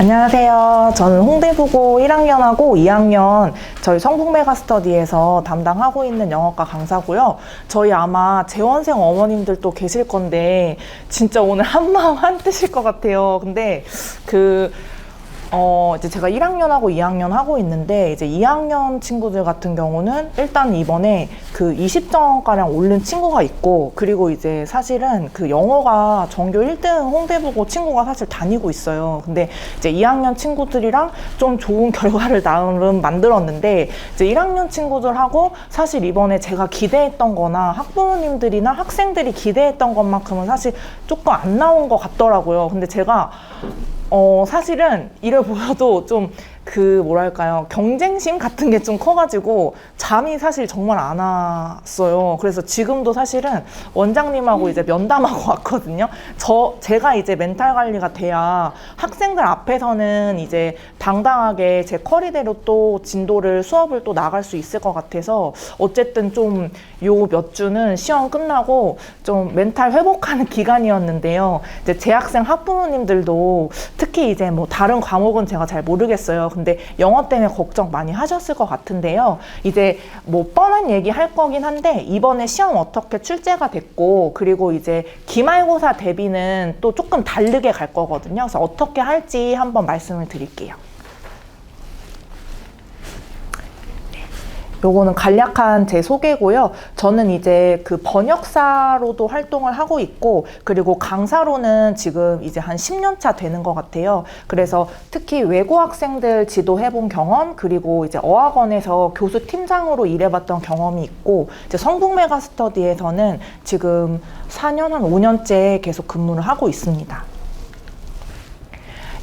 안녕하세요. 저는 홍대부고 1학년하고 2학년 저희 성북 메가스터디에서 담당하고 있는 영어과 강사고요. 저희 아마 재원생 어머님들도 계실 건데 진짜 오늘 한마음 한뜻일 것 같아요. 근데 이제 제가 1학년하고 2학년 하고 있는데, 이제 2학년 친구들 같은 경우는 일단 이번에 그 20점가량 오른 친구가 있고, 그리고 이제 사실은 그 영어가 전교 1등 홍대부고 친구가 사실 다니고 있어요. 근데 이제 2학년 친구들이랑 좀 좋은 결과를 나름 만들었는데, 이제 1학년 친구들하고 사실 이번에 제가 기대했던 거나 학부모님들이나 학생들이 기대했던 것만큼은 사실 조금 안 나온 것 같더라고요. 근데 제가 사실은 이를 보여도 좀 뭐랄까요, 경쟁심 같은 게 좀 커가지고 잠이 사실 정말 안 왔어요. 그래서 지금도 사실은 원장님하고 이제 면담하고 왔거든요. 제가 이제 멘탈 관리가 돼야 학생들 앞에서는 이제 당당하게 제 커리대로 또 수업을 또 나갈 수 있을 것 같아서, 어쨌든 좀 요 몇 주는 시험 끝나고 좀 멘탈 회복하는 기간이었는데요. 이제 재학생 학부모님들도 특히 이제 뭐 다른 과목은 제가 잘 모르겠어요. 근데 영어 때문에 걱정 많이 하셨을 것 같은데요. 이제 뭐 뻔한 얘기 할 거긴 한데, 이번에 시험 어떻게 출제가 됐고, 그리고 이제 기말고사 대비는 또 조금 다르게 갈 거거든요. 그래서 어떻게 할지 한번 말씀을 드릴게요. 요거는 간략한 제 소개고요. 저는 이제 그 번역사로도 활동을 하고 있고, 그리고 강사로는 지금 이제 한 10년 차 되는 것 같아요. 그래서 특히 외고 학생들 지도해본 경험, 그리고 이제 어학원에서 교수 팀장으로 일해봤던 경험이 있고, 이제 성북 메가스터디에서는 지금 4년, 한 5년째 계속 근무를 하고 있습니다.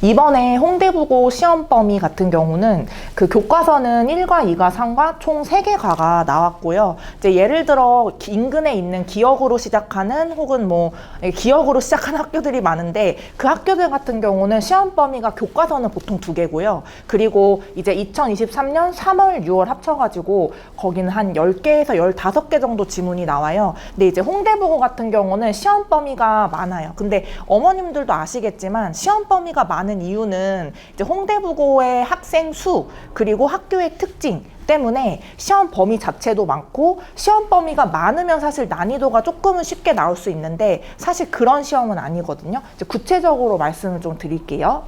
이번에 홍대부고 시험 범위 같은 경우는 그 교과서는 1과 2과 3과 총 3개 과가 나왔고요. 이제 예를 들어 인근에 있는 기역으로 시작하는, 혹은 뭐 기역으로 시작하는 학교들이 많은데, 그 학교들 같은 경우는 시험 범위가 교과서는 보통 2개고요. 그리고 이제 2023년 3월, 6월 합쳐가지고 거기는 한 10개에서 15개 정도 지문이 나와요. 근데 이제 홍대부고 같은 경우는 시험 범위가 많아요. 근데 어머님들도 아시겠지만 시험 범위가 많은 이유는 이제 홍대부고의 학생 수, 그리고 학교의 특징 때문에 시험 범위 자체도 많고, 시험 범위가 많으면 사실 난이도가 조금은 쉽게 나올 수 있는데, 사실 그런 시험은 아니거든요. 이제 구체적으로 말씀을 좀 드릴게요.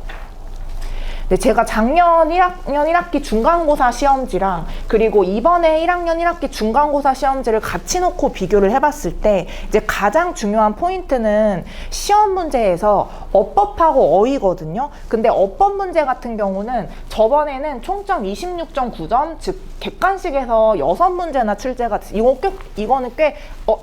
네, 제가 작년 1학년 1학기 중간고사 시험지랑 그리고 이번에 1학년 1학기 중간고사 시험지를 같이 놓고 비교를 해봤을 때, 이제 가장 중요한 포인트는 시험 문제에서 어법하고 어휘거든요. 근데 어법 문제 같은 경우는 저번에는 총점 26.9점, 즉 객관식에서 6문제나 출제가, 이거는 꽤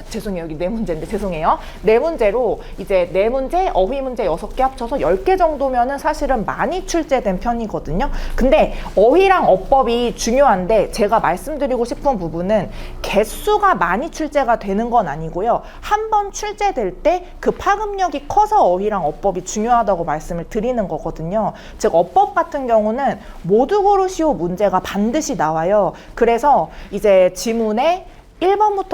죄송해요. 여기 4문제인데 죄송해요. 4문제로 이제 4문제, 어휘 문제 6개 합쳐서 10개 정도면은 사실은 많이 출제된 편이거든요. 근데 어휘랑 어법이 중요한데, 제가 말씀드리고 싶은 부분은 개수가 많이 출제가 되는 건 아니고요. 한 번 출제될 때 그 파급력이 커서 어휘랑 어법이 중요하다고 말씀을 드리는 거거든요. 즉 어법 같은 경우는 모두 고르시오 문제가 반드시 나와요. 그래서 이제 지문에 1번부터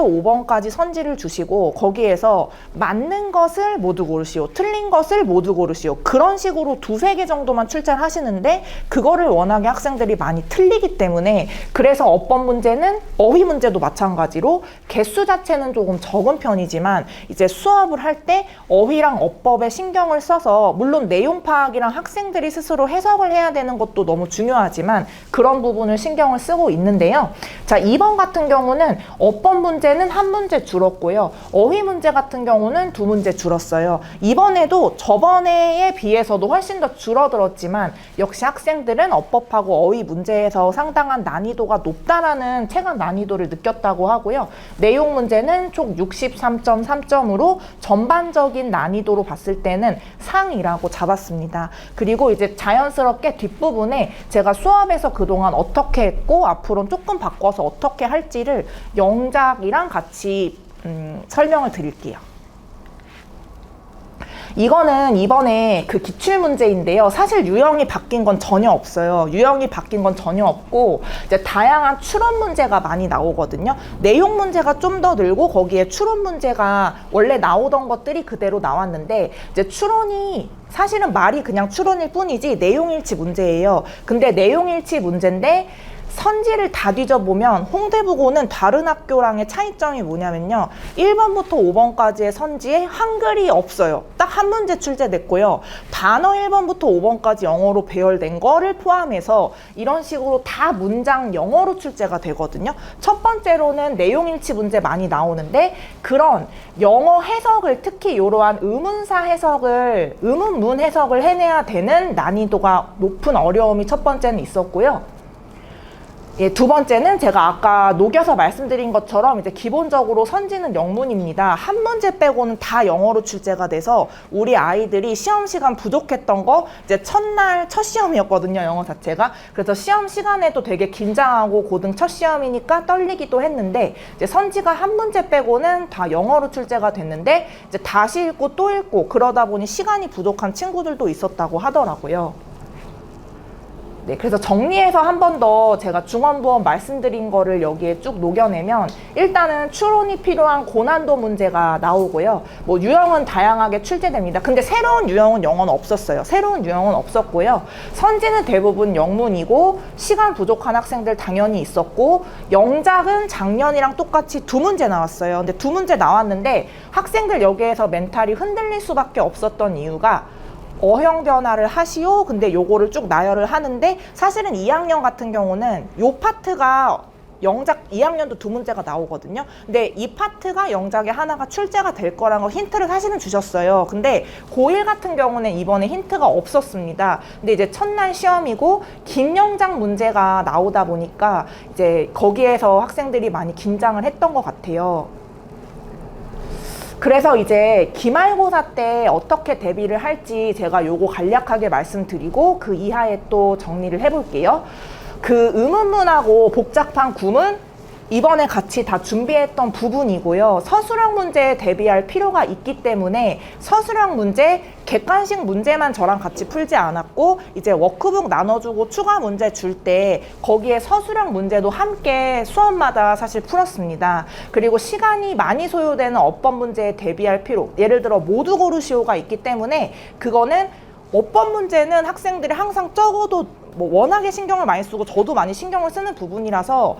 5번까지 선지를 주시고, 거기에서 맞는 것을 모두 고르시오, 틀린 것을 모두 고르시오, 그런 식으로 2-3개 정도만 출제를 하시는데, 그거를 워낙에 학생들이 많이 틀리기 때문에, 그래서 어법 문제는 어휘 문제도 마찬가지로 개수 자체는 조금 적은 편이지만, 이제 수업을 할 때 어휘랑 어법에 신경을 써서, 물론 내용 파악이랑 학생들이 스스로 해석을 해야 되는 것도 너무 중요하지만 그런 부분을 신경을 쓰고 있는데요. 자, 2번 같은 경우는 어법 문제는 1문제 줄었고요. 어휘 문제 같은 경우는 2문제 줄었어요. 이번에도 저번에에 비해서도 훨씬 더 줄어들었지만, 역시 학생들은 어법하고 어휘 문제에서 상당한 난이도가 높다라는 체감 난이도를 느꼈다고 하고요. 내용 문제는 총 63.3점으로 전반적인 난이도로 봤을 때는 상이라고 잡았습니다. 그리고 이제 자연스럽게 뒷부분에 제가 수업에서 그동안 어떻게 했고 앞으로는 조금 바꿔서 어떻게 할지를 영작이랑 같이 설명을 드릴게요. 이거는 이번에 그 기출문제인데요. 사실 유형이 바뀐 건 전혀 없어요. 유형이 바뀐 건 전혀 없고 이제 다양한 추론 문제가 많이 나오거든요. 내용 문제가 좀 더 늘고 거기에 추론 문제가 원래 나오던 것들이 그대로 나왔는데 이제 추론이 사실은 말이 그냥 추론일 뿐이지 내용일치 문제예요. 근데 내용일치 문제인데 선지를 다 뒤져보면 홍대부고는 다른 학교랑의 차이점이 뭐냐면요. 1번부터 5번까지의 선지에 한글이 없어요. 딱 한 문제 출제됐고요. 단어 1번부터 5번까지 영어로 배열된 거를 포함해서 이런 식으로 다 문장 영어로 출제가 되거든요. 첫 번째로는 내용일치 문제 많이 나오는데 그런 영어 해석을 특히 이러한 의문사 해석을 의문문 해석을 해내야 되는 난이도가 높은 어려움이 첫 번째는 있었고요. 예, 두 번째는 제가 아까 녹여서 말씀드린 것처럼 이제 기본적으로 선지는 영문입니다. 한 문제 빼고는 다 영어로 출제가 돼서 우리 아이들이 시험 시간 부족했던 거 이제 첫날 첫 시험이었거든요, 영어 자체가. 그래서 시험 시간에도 되게 긴장하고 고등 첫 시험이니까 떨리기도 했는데 이제 선지가 한 문제 빼고는 다 영어로 출제가 됐는데 이제 다시 읽고 또 읽고 그러다 보니 시간이 부족한 친구들도 있었다고 하더라고요. 네, 그래서 정리해서 한 번 더 제가 중원부원 말씀드린 거를 여기에 쭉 녹여내면 일단은 추론이 필요한 고난도 문제가 나오고요. 뭐 유형은 다양하게 출제됩니다. 근데 새로운 유형은 영어는 없었어요. 새로운 유형은 없었고요. 선지는 대부분 영문이고 시간 부족한 학생들 당연히 있었고 영작은 작년이랑 똑같이 두 문제 나왔어요. 근데 두 문제 나왔는데 학생들 여기에서 멘탈이 흔들릴 수밖에 없었던 이유가 어형 변화를 하시오. 근데 요거를 쭉 나열을 하는데 사실은 2학년 같은 경우는 요 파트가 영작 2학년도 두 문제가 나오거든요. 근데 이 파트가 영작에 하나가 출제가 될 거라는 거 힌트를 사실은 주셨어요. 근데 고1 같은 경우는 이번에 힌트가 없었습니다. 근데 이제 첫날 시험이고 긴 영작 문제가 나오다 보니까 이제 거기에서 학생들이 많이 긴장을 했던 것 같아요. 그래서 이제 기말고사 때 어떻게 대비를 할지 제가 요거 간략하게 말씀드리고 그 이하에 또 정리를 해볼게요. 그 의문문하고 복잡한 구문 이번에 같이 다 준비했던 부분이고요. 서술형 문제에 대비할 필요가 있기 때문에 서술형 문제, 객관식 문제만 저랑 같이 풀지 않았고 이제 워크북 나눠주고 추가 문제 줄 때 거기에 서술형 문제도 함께 수업마다 사실 풀었습니다. 그리고 시간이 많이 소요되는 어법 문제에 대비할 필요, 예를 들어 모두 고르시오가 있기 때문에 그거는 어법 문제는 학생들이 항상 적어도 뭐 워낙에 신경을 많이 쓰고 저도 많이 신경을 쓰는 부분이라서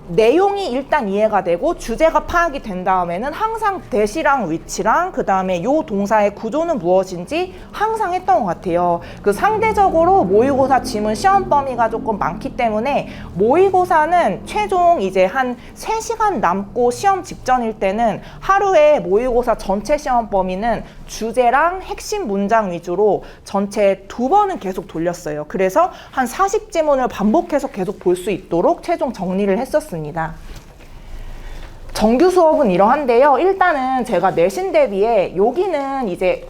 내용이 일단 이해가 되고 주제가 파악이 된 다음에는 항상 대시랑 위치랑 그 다음에 요 동사의 구조는 무엇인지 항상 했던 것 같아요. 그 상대적으로 모의고사 지문 시험 범위가 조금 많기 때문에 모의고사는 최종 이제 한 3시간 남고 시험 직전일 때는 하루에 모의고사 전체 시험 범위는 주제랑 핵심 문장 위주로 전체 2번은 계속 돌렸어요. 그래서 한 40지문을 반복해서 계속 볼 수 있도록 최종 정리를 했었습니다. 정규 수업은 이러한데요. 일단은 제가 내신 대비에 여기는 이제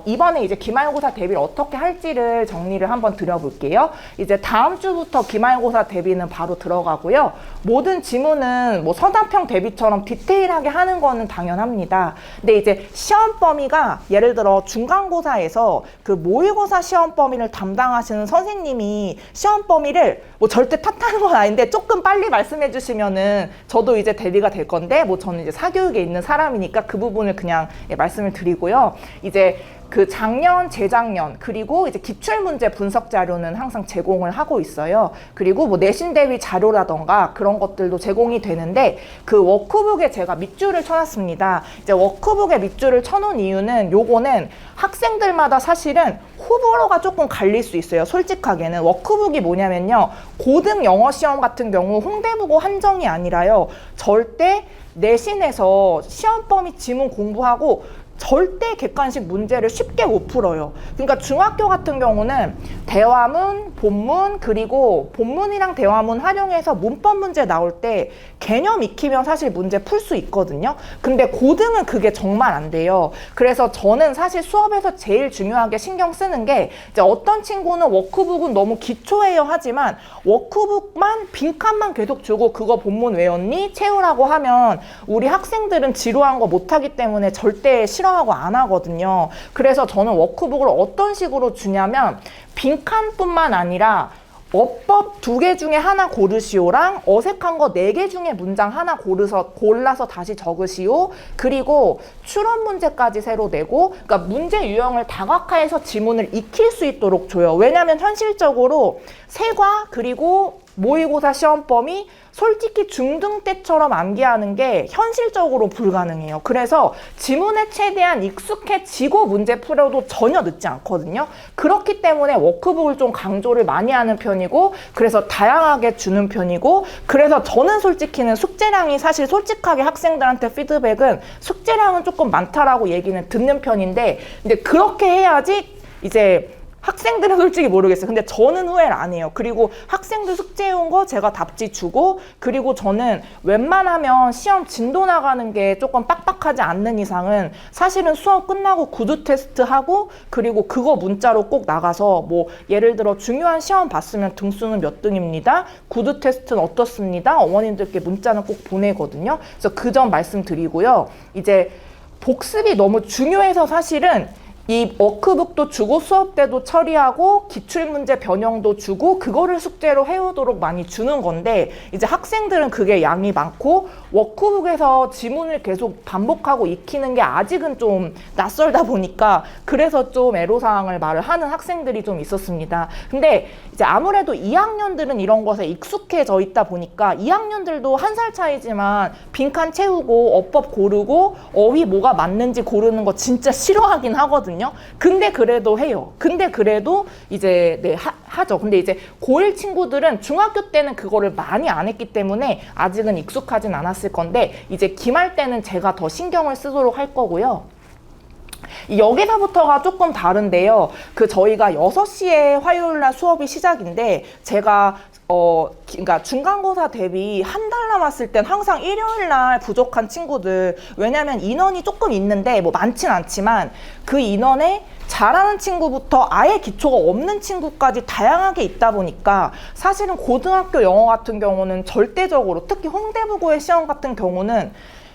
이번에 이제 기말고사 대비를 어떻게 할지를 정리를 한번 드려볼게요. 이제 다음 주부터 기말고사 대비는 바로 들어가고요. 모든 지문은 뭐 서답형 대비처럼 디테일하게 하는 거는 당연합니다. 근데 이제 시험 범위가 예를 들어 중간고사에서 그 모의고사 시험 범위를 담당하시는 선생님이 시험 범위를 뭐 절대 탓하는 건 아닌데 조금 빨리 말씀해 주시면은 저도 이제 대비가 될 건데 뭐 저는 이제 사교육에 있는 사람이니까 그 부분을 그냥 말씀을 드리고요. 이제 그 작년, 재작년 그리고 이제 기출문제 분석 자료는 항상 제공을 하고 있어요. 그리고 뭐 내신 대비 자료라던가 그런 것들도 제공이 되는데 그 워크북에 제가 밑줄을 쳐놨습니다. 이제 워크북에 밑줄을 쳐놓은 이유는 요거는 학생들마다 사실은 호불호가 조금 갈릴 수 있어요. 솔직하게는 워크북이 뭐냐면요. 고등 영어 시험 같은 경우 홍대부고 한정이 아니라요. 절대 내신에서 시험 범위 지문 공부하고 절대 객관식 문제를 쉽게 못 풀어요. 그러니까 중학교 같은 경우는 대화문, 본문, 그리고 본문이랑 대화문 활용해서 문법 문제 나올 때 개념 익히면 사실 문제 풀 수 있거든요. 근데 고등은 그게 정말 안 돼요. 그래서 저는 사실 수업에서 제일 중요하게 신경 쓰는 게 이제 어떤 친구는 워크북은 너무 기초예요 하지만 워크북만 빈칸만 계속 주고 그거 본문 외웠니? 채우라고 하면 우리 학생들은 지루한 거 못하기 때문에 절대 싫어 싫어하고 안 하거든요. 그래서 저는 워크북을 어떤 식으로 주냐면 빈칸뿐만 아니라 어법 2개 중에 하나 고르시오랑 어색한 거 4개 중에 문장 하나 골라서 다시 적으시오. 그리고 추론 문제까지 새로 내고, 그러니까 문제 유형을 다각화해서 지문을 익힐 수 있도록 줘요. 왜냐하면 현실적으로 세과 그리고 모의고사 시험 범위 솔직히 중등 때처럼 암기하는 게 현실적으로 불가능해요. 그래서 지문에 최대한 익숙해지고 문제 풀어도 전혀 늦지 않거든요. 그렇기 때문에 워크북을 좀 강조를 많이 하는 편이고, 그래서 다양하게 주는 편이고, 그래서 저는 솔직히는 숙제량이 사실 솔직하게 학생들한테 피드백은 숙제량은 조금 많다라고 얘기는 듣는 편인데, 근데 그렇게 해야지 이제 학생들은 솔직히 모르겠어요. 근데 저는 후회를 안 해요. 그리고 학생들 숙제해온 거 제가 답지 주고, 그리고 저는 웬만하면 시험 진도 나가는 게 조금 빡빡하지 않는 이상은 사실은 수업 끝나고 구두 테스트 하고, 그리고 그거 문자로 꼭 나가서 뭐 예를 들어 중요한 시험 봤으면 등수는 몇 등입니다. 구두 테스트는 어떻습니다. 어머님들께 문자는 꼭 보내거든요. 그래서 그 점 말씀드리고요. 이제 복습이 너무 중요해서 사실은 이 워크북도 주고 수업 때도 처리하고 기출문제 변형도 주고 그거를 숙제로 해오도록 많이 주는 건데, 이제 학생들은 그게 양이 많고 워크북에서 지문을 계속 반복하고 익히는 게 아직은 좀 낯설다 보니까 그래서 좀 애로사항을 말을 하는 학생들이 좀 있었습니다. 근데 이제 아무래도 2학년들은 이런 것에 익숙해져 있다 보니까 2학년들도 1살 차이지만 빈칸 채우고 어법 고르고 어휘 뭐가 맞는지 고르는 거 진짜 싫어하긴 하거든요. 근데 그래도 해요. 근데 그래도 이제 하죠. 근데 이제 고1 친구들은 중학교 때는 그거를 많이 안 했기 때문에 아직은 익숙하진 않았을 건데, 이제 기말 때는 제가 더 신경을 쓰도록 할 거고요. 여기서부터가 조금 다른데요. 저희가 6시에 화요일날 수업이 시작인데, 제가 그러니까 중간고사 대비 한 달 남았을 땐 항상 일요일날 부족한 친구들, 왜냐면 인원이 조금 있는데 뭐 많진 않지만 그 인원에 잘하는 친구부터 아예 기초가 없는 친구까지 다양하게 있다 보니까 사실은 고등학교 영어 같은 경우는 절대적으로, 특히 홍대부고의 시험 같은 경우는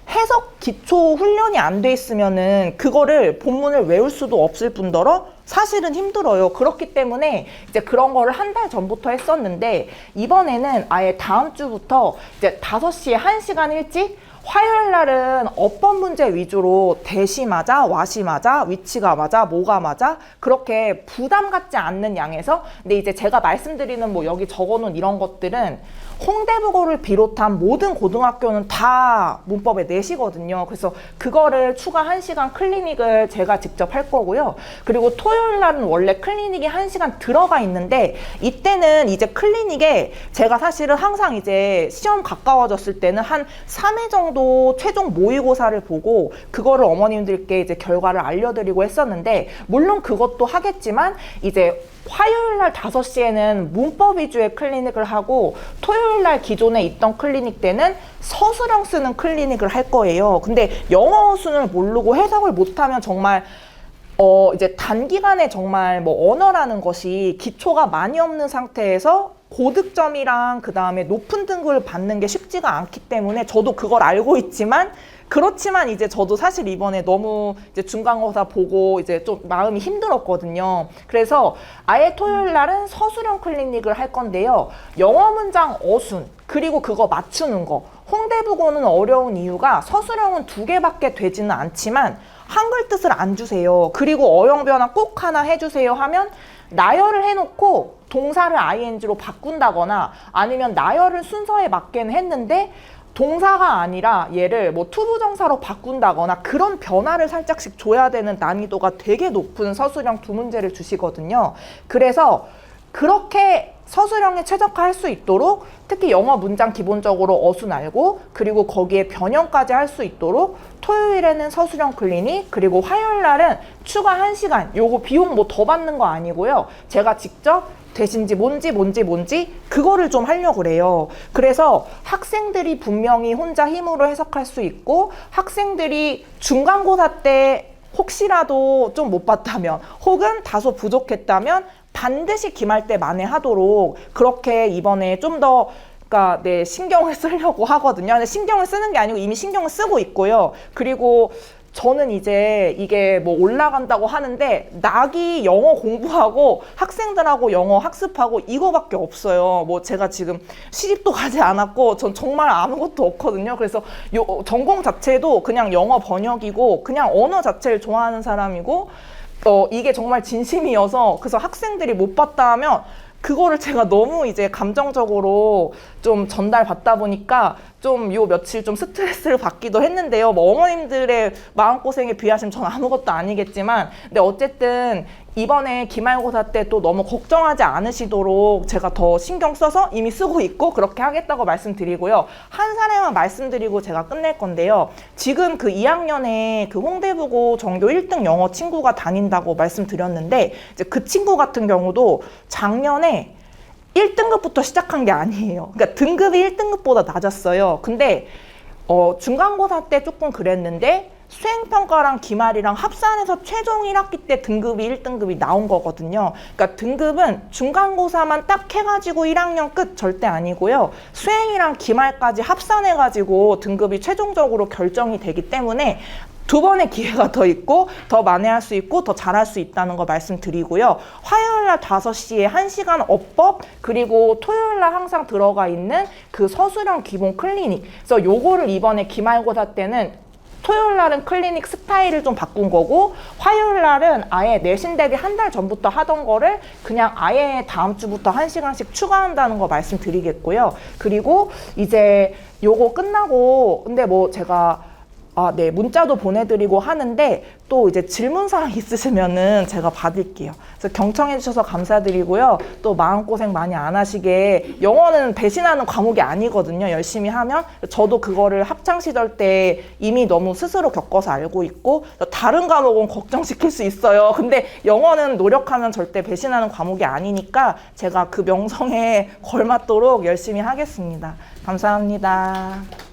해석 기초 훈련이 안 돼 있으면은 그거를 본문을 외울 수도 없을 뿐더러 사실은 힘들어요. 그렇기 때문에 이제 그런 거를 한 달 전부터 했었는데, 이번에는 아예 다음 주부터 이제 5시에 1시간 일찍, 화요일 날은 어법 문제 위주로 대시 맞아, 와시 맞아, 위치가 맞아, 뭐가 맞아, 그렇게 부담 갖지 않는 양에서. 근데 이제 제가 말씀드리는 뭐 여기 적어놓은 이런 것들은 홍대부고를 비롯한 모든 고등학교는 다 문법에 내시거든요. 그래서 그거를 추가 1시간 클리닉을 제가 직접 할 거고요. 그리고 토요일 날은 원래 클리닉이 1시간 들어가 있는데, 이때는 이제 클리닉에 제가 사실은 항상 이제 시험 가까워졌을 때는 한 3회 정도 최종 모의고사를 보고 그거를 어머님들께 이제 결과를 알려드리고 했었는데, 물론 그것도 하겠지만 이제 화요일 날 5시에는 문법 위주의 클리닉을 하고, 토요일 날 기존에 있던 클리닉 때는 서술형 쓰는 클리닉을 할 거예요. 근데 영어 수를 모르고 해석을 못하면 정말 이제 단기간에 정말 뭐 언어라는 것이 기초가 많이 없는 상태에서 고득점이랑 그 다음에 높은 등급을 받는 게 쉽지가 않기 때문에 저도 그걸 알고 있지만, 그렇지만 이제 저도 사실 이번에 너무 이제 중간고사 보고 이제 좀 마음이 힘들었거든요. 그래서 아예 토요일 날은 서술형 클리닉을 할 건데요. 영어 문장 어순, 그리고 그거 맞추는 거. 홍대부고는 어려운 이유가 서술형은 2개밖에 되지는 않지만 한글 뜻을 안 주세요. 그리고 어용 변화 꼭 하나 해주세요 하면 나열을 해놓고 동사를 ing로 바꾼다거나, 아니면 나열을 순서에 맞게는 했는데 동사가 아니라 얘를 뭐 투부정사로 바꾼다거나 그런 변화를 살짝씩 줘야 되는 난이도가 되게 높은 서술형 2문제를 주시거든요. 그래서 그렇게 서술형에 최적화할 수 있도록, 특히 영어 문장 기본적으로 어순 알고 그리고 거기에 변형까지 할 수 있도록 토요일에는 서술형 클리닉, 그리고 화요일 날은 추가 1시간, 요거 비용 뭐 더 받는 거 아니고요. 제가 직접 대신지 뭔지 그거를 좀 하려고 그래요. 그래서 학생들이 분명히 혼자 힘으로 해석할 수 있고, 학생들이 중간고사 때 혹시라도 좀 못 봤다면 혹은 다소 부족했다면 반드시 기말 때 만회하도록 그렇게 이번에 좀 더 그러니까 신경을 쓰려고 하거든요. 근데 신경을 쓰는 게 아니고 이미 신경을 쓰고 있고요. 그리고 저는 이제 이게 뭐 올라간다고 하는데 낙이 영어 공부하고 학생들하고 영어 학습하고 이거밖에 없어요. 뭐 제가 지금 시집도 가지 않았고 전 정말 아무것도 없거든요. 그래서 요 전공 자체도 그냥 영어 번역이고 그냥 언어 자체를 좋아하는 사람이고 이게 정말 진심이어서 그래서 학생들이 못 봤다 하면 그거를 제가 너무 이제 감정적으로 좀 전달받다 보니까 좀 요 며칠 좀 스트레스를 받기도 했는데요. 뭐 어머님들의 마음고생에 비하시면 전 아무것도 아니겠지만, 근데 어쨌든 이번에 기말고사 때 또 너무 걱정하지 않으시도록 제가 더 신경 써서 이미 쓰고 있고 그렇게 하겠다고 말씀드리고요. 한 사례만 말씀드리고 제가 끝낼 건데요. 지금 그 2학년에 그 홍대부고 전교 1등 영어 친구가 다닌다고 말씀드렸는데 이제 그 친구 같은 경우도 작년에 1등급부터 시작한 게 아니에요. 그러니까 등급이 1등급보다 낮았어요. 근데 중간고사 때 조금 그랬는데 수행평가랑 기말이랑 합산해서 최종 1학기 때 등급이 1등급이 나온 거거든요. 그러니까 등급은 중간고사만 딱 해가지고 1학년 끝 절대 아니고요. 수행이랑 기말까지 합산해가지고 등급이 최종적으로 결정이 되기 때문에 두 번의 기회가 더 있고 더 만회할 수 있고 더 잘할 수 있다는 거 말씀드리고요. 화요일날 5시에 1시간 어법 그리고 토요일날 항상 들어가 있는 그 서술형 기본 클리닉. 그래서 요거를 이번에 기말고사 때는 토요일 날은 클리닉 스타일을 좀 바꾼 거고 화요일 날은 아예 내신 대비 한 달 전부터 하던 거를 그냥 아예 다음 주부터 1시간씩 추가한다는 거 말씀드리겠고요. 그리고 이제 요거 끝나고 근데 뭐 제가 네, 문자도 보내드리고 하는데 또 이제 질문사항 있으시면은 제가 받을게요. 그래서 경청해 주셔서 감사드리고요. 또 마음고생 많이 안 하시게 영어는 배신하는 과목이 아니거든요. 열심히 하면. 저도 그거를 학창시절 때 이미 너무 스스로 겪어서 알고 있고 다른 과목은 걱정시킬 수 있어요. 근데 영어는 노력하면 절대 배신하는 과목이 아니니까 제가 그 명성에 걸맞도록 열심히 하겠습니다. 감사합니다.